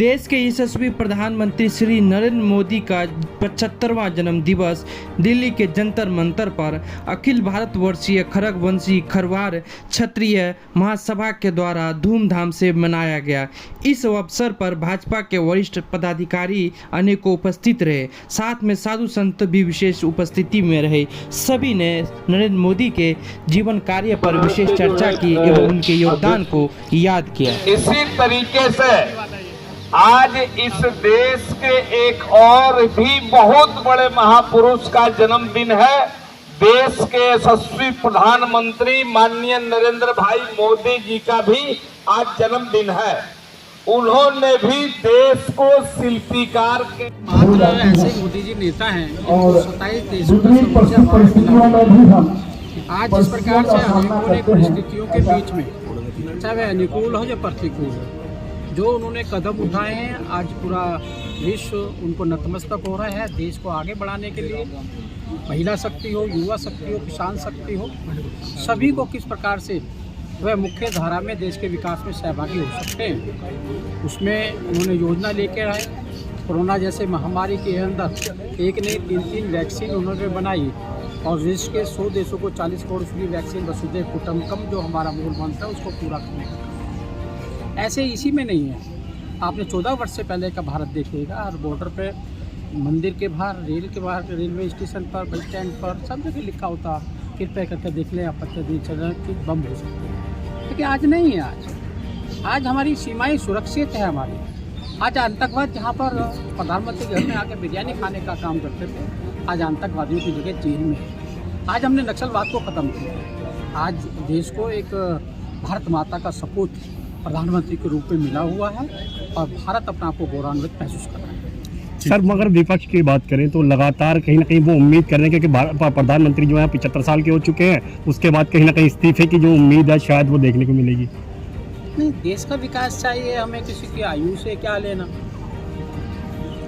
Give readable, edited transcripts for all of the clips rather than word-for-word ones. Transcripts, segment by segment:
देश के यशस्वी प्रधानमंत्री श्री नरेंद्र मोदी का 75वां जन्म दिवस दिल्ली के जंतर मंतर पर अखिल भारतवर्षीय खड़गवंशी खरवार क्षत्रिय महासभा के द्वारा धूमधाम से मनाया गया। इस अवसर पर भाजपा के वरिष्ठ पदाधिकारी अनेकों उपस्थित रहे, साथ में साधु संत भी विशेष उपस्थिति में रहे। सभी ने नरेंद्र मोदी के जीवन कार्य पर विशेष चर्चा की एवं उनके योगदान को याद किया। इसी तरीके से आज इस देश के एक और भी बहुत बड़े महापुरुष का जन्मदिन है। देश के यशस्वी प्रधानमंत्री माननीय नरेंद्र भाई मोदी जी का भी आज जन्मदिन है। उन्होंने भी देश को शिल्पीकार के मात्र ऐसे मोदी जी नेता हैं और 27 देशों का समूचा मिला। आज जिस प्रकार से अनेकों परिस्थितियों के बीच में, चाहे वह अनुकूल हो या प्रतिकूल हो, जो उन्होंने कदम उठाए हैं, आज पूरा विश्व उनको नतमस्तक हो रहा है। देश को आगे बढ़ाने के लिए महिला शक्ति हो, युवा शक्ति हो, किसान शक्ति हो, सभी को किस प्रकार से वह मुख्य धारा में देश के विकास में सहभागी हो सकते हैं, उसमें उन्होंने योजना लेकर आए। कोरोना जैसे महामारी के अंदर एक नहीं 3 वैक्सीन उन्होंने बनाई और विश्व के 100 देशों को 40 करोड़ फ्री वैक्सीन वसुधैव कुटुंबकम जो हमारा मूल मंत्र है उसको पूरा करने का। ऐसे इसी में नहीं है, आपने 14 वर्ष से पहले का भारत देखिएगा। हर बॉर्डर पे, मंदिर के बाहर, रेल के बाहर, रेलवे स्टेशन पर, बस स्टैंड पर सब जगह लिखा होता कृपया करके देख लें आपत्ति कि बम हो सकते हैं। लेकिन आज नहीं है। आज हमारी सीमाएं सुरक्षित है हमारी। आज आतंकवाद जहाँ पर प्रधानमंत्री घर में आकर बिरयानी खाने का काम करते थे, आज आतंकवादियों की जगह जेल में है। आज हमने नक्सलवाद को ख़त्म किया। आज देश को एक भारत माता का सपूत प्रधानमंत्री के रूप में मिला हुआ है और भारत अपने आप को गौरवान्वित महसूस कर रहा है। सर, मगर विपक्ष की बात करें तो लगातार कहीं ना कहीं वो उम्मीद कर रहे हैं क्योंकि प्रधानमंत्री जो है 75 साल के हो चुके हैं, उसके बाद कहीं ना कहीं इस्तीफे की जो उम्मीद है शायद वो देखने को मिलेगी। नहीं, देश का विकास चाहिए, हमें किसी की आयु से क्या लेना।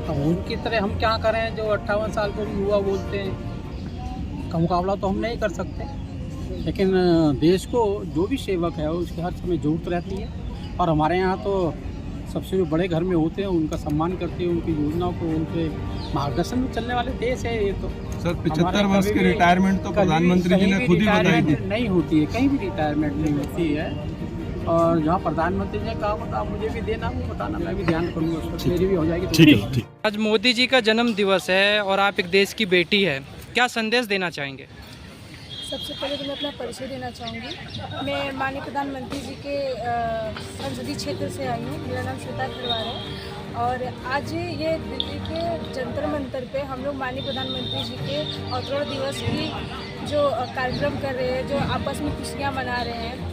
तो उनकी तरह हम क्या करें जो 58 साल को भी युवा बोलते हैं, का मुकाबला तो हम नहीं कर सकते। लेकिन देश को जो भी सेवक है उसकी हर समय जरूरत रहती है और हमारे यहाँ तो सबसे जो बड़े घर में होते हैं उनका सम्मान करते हैं, उनकी योजनाओं को, उनके मार्गदर्शन में चलने वाले देश है ये। तो सर 75 वर्ष की रिटायरमेंट तो प्रधानमंत्री जी ने खुद ही बताई थी। नहीं होती है, कहीं भी रिटायरमेंट नहीं होती है। और जहाँ प्रधानमंत्री ने कहा होता आप मुझे भी देना, वो बताना, मैं भी ध्यान करूँगा, उस पर मेरी भी हो जाएगी। ठीक है। आज मोदी जी का जन्म दिवस है और आप एक देश की बेटी है, क्या संदेश देना चाहेंगे? सबसे पहले तो मैं अपना परिचय देना चाहूँगी। मैं माननीय प्रधानमंत्री जी के संसदीय क्षेत्र से आई हूँ। मेरा नाम श्वेता खरवार है और आज ये दिल्ली के जंतर मंतर पे हम लोग माननीय प्रधानमंत्री जी के अवतरण दिवस की जो कार्यक्रम कर रहे हैं, जो आपस में खुशियाँ मना रहे हैं।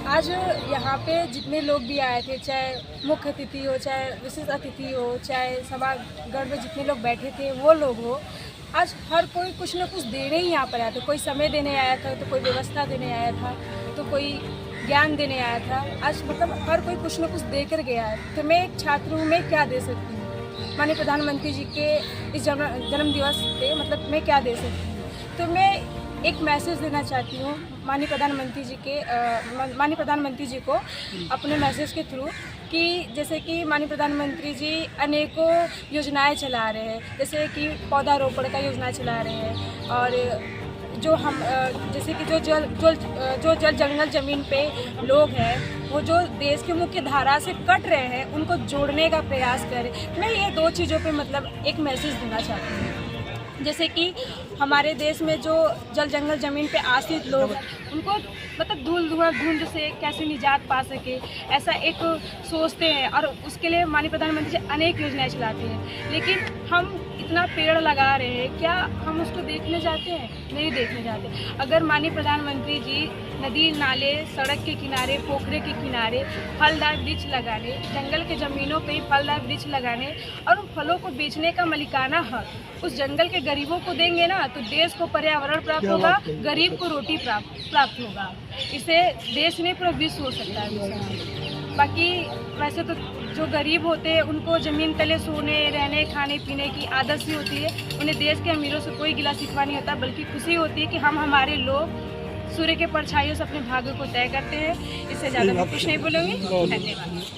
आज यहाँ पे जितने लोग भी आए थे, चाहे मुख्य अतिथि हो, चाहे विशेष अतिथि हो, चाहे सभागृह में जितने लोग बैठे थे वो लोग हो, आज हर कोई कुछ न कुछ देने ही यहाँ पर आया था। कोई समय देने आया था, तो कोई व्यवस्था देने आया था, तो कोई ज्ञान देने आया था। आज मतलब हर कोई कुछ न कुछ दे कर गया है। तो मैं एक छात्र हूँ, मैं क्या दे सकती हूँ माननीय प्रधानमंत्री जी के इस जन्म दिवस पे, मतलब मैं क्या दे सकती हूँ। तो मैं एक मैसेज देना चाहती हूँ माननीय प्रधानमंत्री जी को अपने मैसेज के थ्रू कि जैसे कि माननीय प्रधानमंत्री जी अनेकों योजनाएं चला रहे हैं, जैसे कि पौधारोपण का योजना चला रहे हैं और जो हम जैसे कि जो जल जंगल ज़मीन पे लोग हैं वो जो देश के मुख्य धारा से कट रहे हैं उनको जोड़ने का प्रयास करें। मैं ये 2 चीज़ों पे मतलब एक मैसेज देना चाहती हूँ। जैसे कि हमारे देश में जो जल जंगल ज़मीन पे आश्रित लोग हैं उनको मतलब धुंध से कैसे निजात पा सके, ऐसा एक सोचते हैं और उसके लिए माननीय प्रधानमंत्री जी अनेक योजनाएं चलाते हैं। लेकिन हम इतना पेड़ लगा रहे हैं, क्या हम उसको देखने जाते हैं? नहीं देखने जाते। अगर माननीय प्रधानमंत्री जी नदी नाले, सड़क के किनारे, पोखरे के किनारे फलदार वृक्ष लगाने, जंगल के ज़मीनों पे फलदार वृक्ष लगाने और उन फलों को बेचने का मालिकाना हक उस जंगल के गरीबों को देंगे ना, तो देश को पर्यावरण प्राप्त होगा, गरीब को रोटी प्राप्त होगा। इससे देश नहीं पूरा विश्व हो सकता है। बाकी वैसे तो जो गरीब होते हैं उनको ज़मीन तले सोने, रहने, खाने पीने की आदत सी होती है। उन्हें देश के अमीरों से कोई गिला शिकवा नहीं होता, बल्कि खुशी होती है कि हमारे लोग सूर्य के परछाइयों से अपने भाग्य को तय करते हैं। इससे ज़्यादा मैं कुछ नहीं बोलूँगी। धन्यवाद।